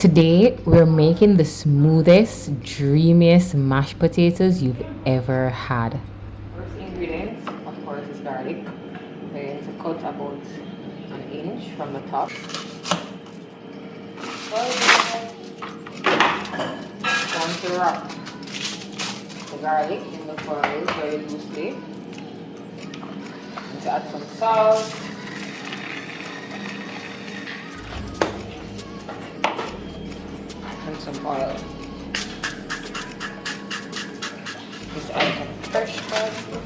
Today, we're making the smoothest, dreamiest mashed potatoes you've ever had. First ingredient, of course, is garlic. We're going to cut about an inch from the top. Going to wrap the garlic in the foil very loosely. Going to add some salt. And some oil. Just add some fresh parsley.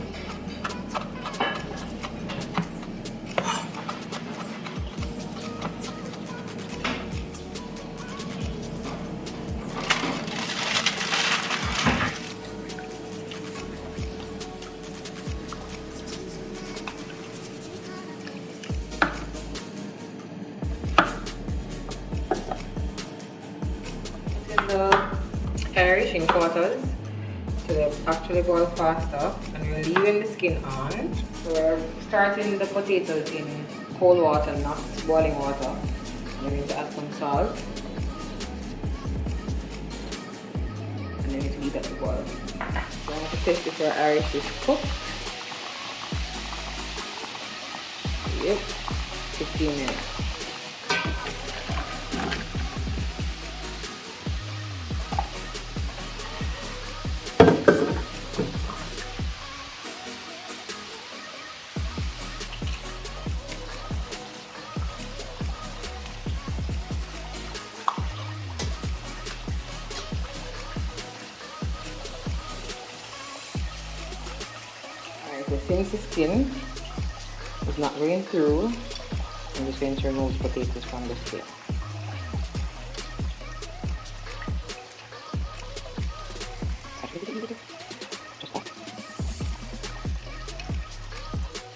The Irish in quarters so they actually boil faster, and we're leaving the skin on. So we're starting the potatoes in cold water, not boiling water. We're going to add some salt and then it leave it to boil. So I'm going to test if our Irish is cooked. Yep, 15 minutes. So since the skin is not going through, I'm just going to remove the potatoes from the skin.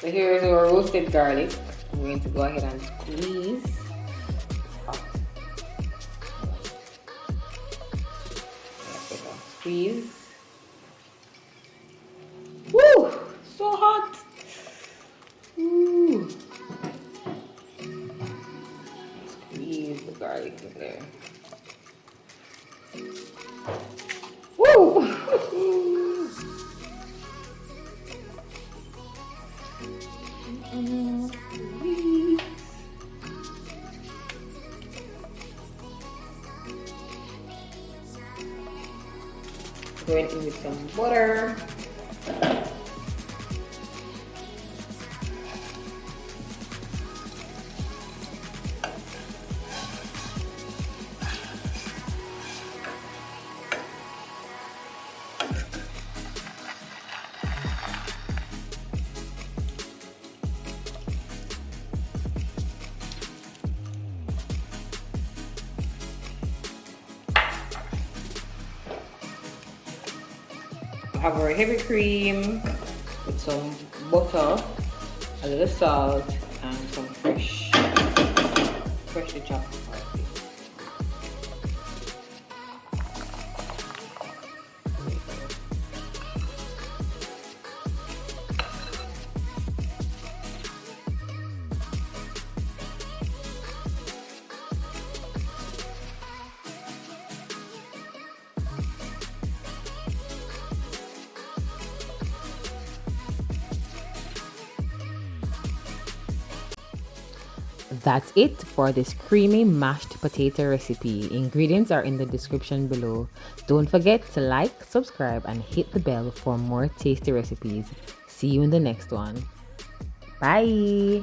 So here is our roasted garlic. I'm going to go ahead and squeeze. Squeeze. Woo! So hot! Ooh. Squeeze the garlic in there. Woo! Going in with some butter. I have our heavy cream with some butter, a little salt, and some freshly chopped parsley. That's it for this creamy mashed potato recipe. Ingredients are in the description below. Don't forget to like, subscribe, and hit the bell for more tasty recipes. See you in the next one. Bye!